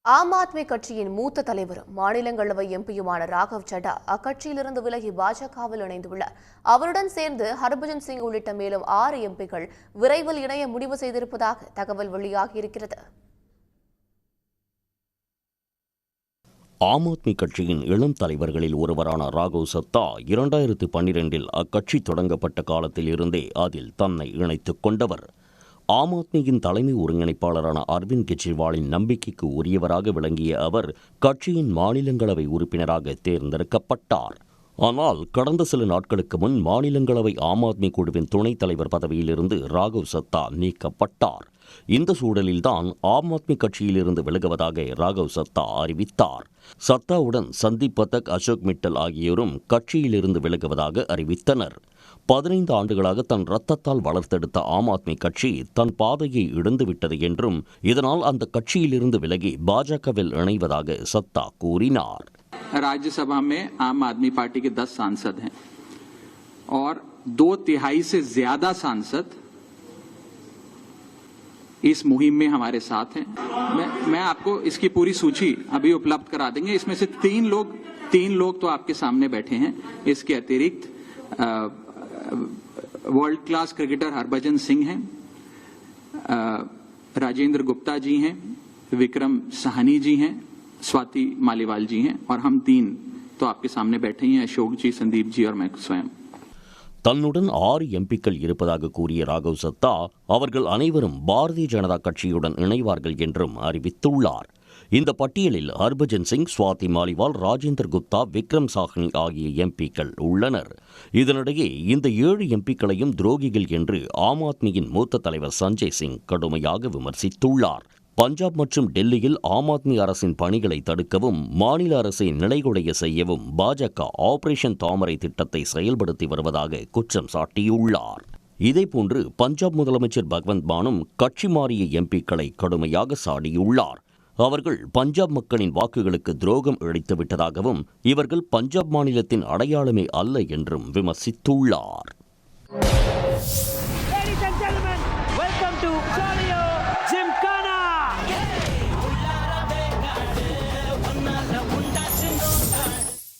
ஆம் ஆத்மி கட்சியின் மூத்த தலைவரும் மாநிலங்களவை எம்பியுமான ராகவ் சட்டா அக்கட்சியிலிருந்து விலகி பாஜகவில் இணைந்துள்ளார். அவருடன் சேர்ந்து ஹர்பஜன் சிங் உள்ளிட்ட மேலும் 6 எம்பிக்கள் விரைவில் இணைய முடிவு செய்திருப்பதாக தகவல் வெளியாகியிருக்கிறது. ஆம் ஆத்மி கட்சியின் இளம் தலைவர்களில் ஒருவரான ராகவ் சத்தா 2012 அக்கட்சி தொடங்கப்பட்ட காலத்தில் இருந்தே அதில் தன்னை இணைத்துக் கொண்டவர். ஆம் ஆத்மியின் தலைமை ஒருங்கிணைப்பாளரான அரவிந்த் கெஜ்ரிவாலின் நம்பிக்கைக்கு உரியவராக விளங்கிய அவர் கட்சியின் மாநிலங்களவை உறுப்பினராக தேர்ந்தெடுக்கப்பட்டார். ஆனால் கடந்த சில நாட்களுக்கு முன் மாநிலங்களவை ஆம் ஆத்மி குழுவின் துணைத் தலைவர் பதவியிலிருந்து ராகவ் சத்தா நீக்கப்பட்டார். இந்த சூழலில்தான் ஆம் ஆத்மி கட்சியிலிருந்து விலகுவதாக ராகவ் சத்தா அறிவித்தார். சத்தாவுடன் சந்தீப் பதக், அசோக் மிட்டல் ஆகியோரும் கட்சியிலிருந்து விலகுவதாக அறிவித்தனர். 15 ஆண்டுகளாக தன் ரத்தத்தால் வளர்த்தெடுத்த ஆம் ஆத்மி கட்சி தன் பாதையை இழந்துவிட்டது என்றும் இதனால் அந்த கட்சியிலிருந்து விலகி பாஜகவில் இணைவதாக சத்தா கூறினார். राज्यसभा में आम आदमी पार्टी के 10 सांसद हैं और 2/3 से ज्यादा सांसद इस मुहिम में हमारे साथ हैं. मैं आपको इसकी पूरी सूची अभी उपलब्ध करा देंगे. इसमें से तीन लोग तो आपके सामने बैठे हैं. इसके अतिरिक्त world class cricketer Harbhajan Singh हैं, राजेंद्र गुप्ता जी हैं, विक्रम साहनी जी हैं, स्वाति मालीवाल जी हैं और हम 3 तो आपके सामने बैठे हैं, अशोक जी, संदीप जी और मैं स्वयं. தன்னுடன் 6 எம்பிக்கள் இருப்பதாக கூறிய ராகவ் சத்தா அவர்கள் அனைவரும் பாரதிய ஜனதா கட்சியுடன் இணைவார்கள் என்றும் அறிவித்துள்ளார். இந்த பட்டியலில் ஹர்பஜன் சிங், சுவாதி மாலிவால், ராஜேந்தர் குப்தா, விக்ரம் சாஹ்னி ஆகிய எம்பிக்கள் உள்ளனர். இதனிடையே இந்த 7 எம்பிக்களையும் துரோகிகள் என்று ஆம் ஆத்மியின் மூத்த தலைவர் சஞ்சய் சிங் கடுமையாக விமர்சித்துள்ளார். பஞ்சாப் மற்றும் டெல்லியில் ஆம் ஆத்மி அரசின் பணிகளை தடுக்கவும் மாநில அரசை நிலைகுலைய செய்யவும் பாஜக ஆபரேஷன் தாமரை திட்டத்தை செயல்படுத்தி வருவதாக குற்றம் சாட்டியுள்ளார். இதேபோன்று பஞ்சாப் முதலமைச்சர் பகவந்த் மானும் கட்சி மாறிய எம்பிக்களை கடுமையாக சாடியுள்ளார். அவர்கள் பஞ்சாப் மக்களின் வாக்குகளுக்கு துரோகம் இழைத்துவிட்டதாகவும் இவர்கள் பஞ்சாப் மாநிலத்தின் அடையாளமே அல்ல என்றும் விமர்சித்துள்ளார். Ladies and gentlemen, welcome to Solio.